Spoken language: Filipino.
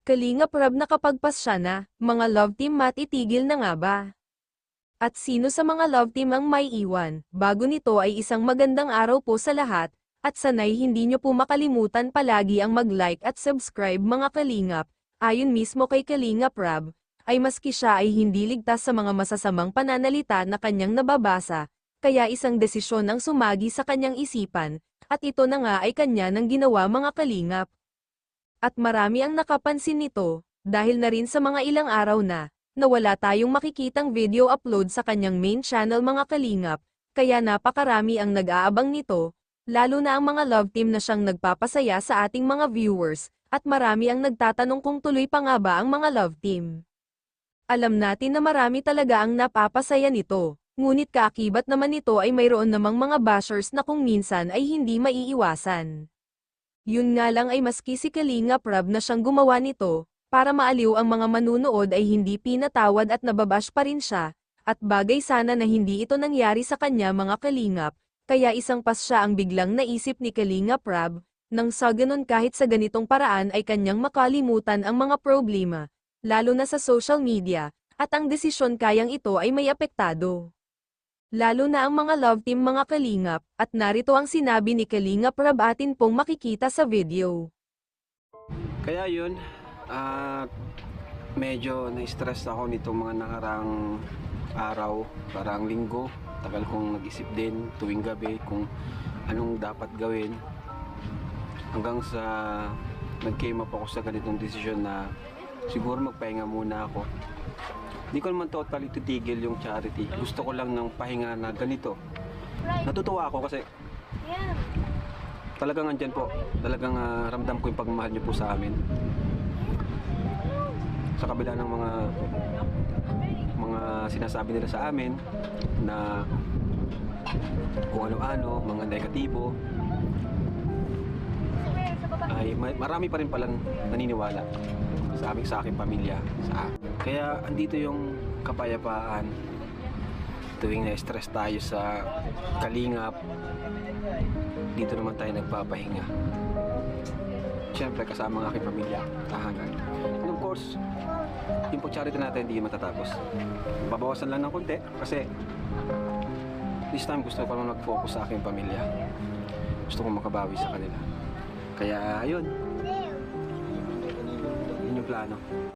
Kalingap Rab nakapagpasya na, mga love team matitigil na nga ba? At sino sa mga love team ang may iwan? Bago nito ay isang magandang araw po sa lahat, at sanay hindi nyo po makalimutan palagi ang mag-like at subscribe mga kalingap. Ayon mismo kay Kalingap Rab, ay maski siya ay hindi ligtas sa mga masasamang pananalita na kanyang nababasa, kaya isang desisyon ang sumagi sa kanyang isipan, at ito na nga ay kanya nang ginawa mga kalingap. At marami ang nakapansin nito, dahil na rin sa mga ilang araw na wala tayong makikitang video upload sa kanyang main channel mga kalingap, kaya napakarami ang nag-aabang nito, lalo na ang mga love team na siyang nagpapasaya sa ating mga viewers, at marami ang nagtatanong kung tuloy pa nga ba ang mga love team. Alam natin na marami talaga ang napapasaya nito, ngunit kaakibat naman nito ay mayroon namang mga bashers na kung minsan ay hindi maiiwasan. Yun nga lang ay maski si Kalingap Rab na siyang gumawa nito, para maaliw ang mga manunood ay hindi pinatawad at nababash pa rin siya, at bagay sana na hindi ito nangyari sa kanya mga kalingap, kaya isang pas siya ang biglang naisip ni Kalingap Rab, nang sa ganon kahit sa ganitong paraan ay kanyang makalimutan ang mga problema, lalo na sa social media, at ang desisyon kayang ito ay may apektado. Lalo na ang mga love team mga kalingap, at narito ang sinabi ni Kalingap Rab atin pong makikita sa video. Kaya yun, medyo na-stress ako nitong mga nakarang araw, parang linggo. Tagal kong nag-isip din tuwing gabi kung anong dapat gawin. Hanggang sa nag-came up ako sa ganitong desisyon na siguro magpahinga muna ako. Hindi ko naman totally titigil yung charity. Gusto ko lang ng pahinga na ganito. Natutuwa ako kasi talagang andyan po. Talagang ramdam ko yung pagmamahal niyo po sa amin. Sa kabila ng mga sinasabi nila sa amin na kung ano-ano, mga negatibo, ay marami pa rin palang naniniwala sa aking pamilya. Kaya andito yung kapayapaan tuwing na-stress tayo sa kalingap. Dito naman tayo nagpapahinga. Siyempre kasama ang aking pamilya, tahanan. And of course, yung pag-charity natin hindi matatapos. Babawasan lang ng konti kasi this time gusto ko naman mag-focus sa aking pamilya. Gusto ko makabawi sa kanila. Kaya ayun, yun yung plano.